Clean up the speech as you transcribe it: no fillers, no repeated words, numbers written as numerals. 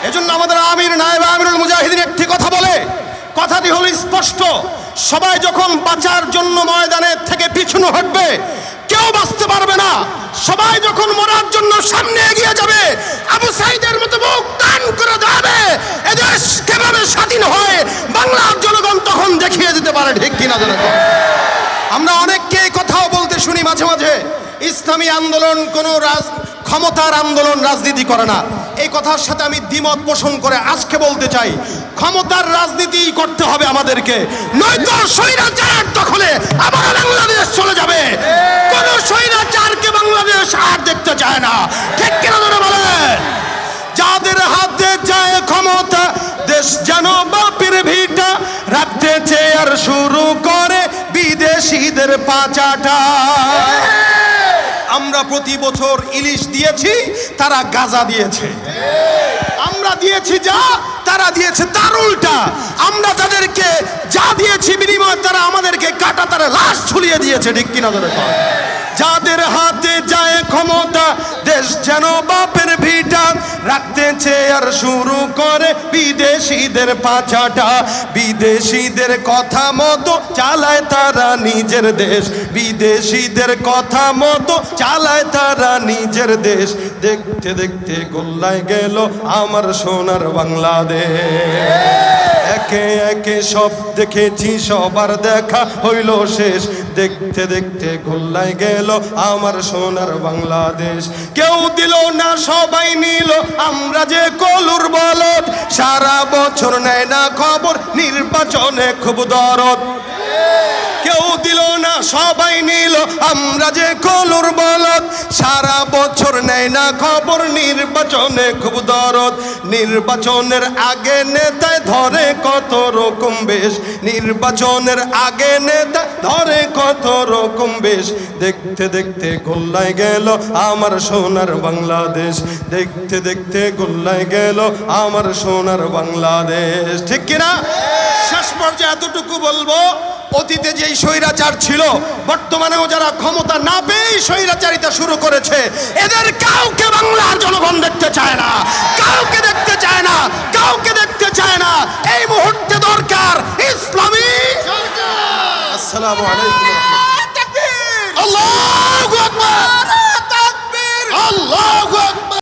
এজন্য আমাদের আমির নায়েব আমিরুল মুজাহিদিন একটি কথা বলে, কথাটি হলো স্পষ্ট, সবাই যখন বাঁচার জন্য ময়দানের থেকে পিছনে হটবে কেউ বাঁচতে পারবে না। সবাই যখন মরার জন্য সামনে এগিয়ে যাবে, আবু সাইদের মতো মুখ টান করে দাঁড়াবে, এদেশ কিভাবে স্বাধীন হয় বাংলার জনগণ তখন দেখিয়ে দিতে পারে। ঠিক কিনা জনগণ? আমরা অনেককে এই কথাও বলতে শুনি মাঝে মাঝে, ইসলামী আন্দোলন কোনো ক্ষমতার আন্দোলন, রাজনীতি করে না। এই কথার সাথে আমি দ্বিমত পোষণ করে আজকে বলতে চাই, ক্ষমতার রাজনীতি করতে হবে আমাদেরকে, নয়তো স্বৈরাচার দখলে আবার বাংলাদেশ চলে যাবে। কোন স্বৈরাচারকে বাংলাদেশ আর দেখতে চায় না। ঠিক কিনা ধরে বলেন? যাদের হাতে যায় ক্ষমতা, দেশ যেন বাপের ভিটা, রাখতে চেয়ে আর শুরু করে বিদেশিদের পাচাটা। আমরা প্রতি বছর ইলিশ দিয়েছি, তারা গাঁজা দিয়েছে। আমরা দিয়েছি যা, তারা দিয়েছে তার উল্টা। আমরা তাদেরকে যা দিয়েছি বিনিময়ে তারা আমাদেরকে কাটা তারা লাশ ঝুলিয়ে দিয়েছে। ঠিক কিনা ধরে? যাদের হাতে যায় ক্ষমতা, দেশ যেন বাপের ভিটা, রাখতে চেয়ে আর শুরু করে বিদেশিদের পাচাটা। বিদেশিদের কথা মতো চালায় তারা নিজের দেশ, বিদেশিদের কথা মতো চালায় তারা নিজের দেশ। দেখতে দেখতে গোল্লায় গেল আমার সোনার বাংলাদেশ। একে একে সব দেখেছি, সবার দেখা হইল শেষ। দেখতে দেখতে গোল্লায় গেল আমার সোনার বাংলাদেশ। কেউ দিল না, সবাই নিল, আমরা যে কলুর বলদ। সারা বছর নেয় না খবর, নির্বাচনে খুব দরদ। কেউ দিল না, সবাই নিল, আমরা যে কলুর বলদ। সারা বছর নেয় না খবর, নির্বাচনে খুব দরদ। নির্বাচনের আগে নেতায় ধরে কত রকম বেশ, নির্বাচনের আগে নেতা ধরে কত রকম বেশ। দেখতে দেখতে গোল্লায় গেল আমার সোনার বাংলাদেশ। দেখতে দেখতে গোল্লায় গেল আমার সোনার বাংলাদেশ। ঠিক কিনা? শেষ পর্যায়ে এতটুকু বলবো, অতীতে যেই স্বৈরাচার ছিল, বর্তমানেও যারা ক্ষমতা না পেয়ে স্বৈরাচারিতা শুরু করেছে, এদের কাউকে বাংলার জনগণ দেখতে চায় না, কাউকে দেখতে চায় না, কাউকে দেখতে চায় না। এই মুহূর্তে দরকার ইসলামী সরকার। আসসালামু আলাইকুম।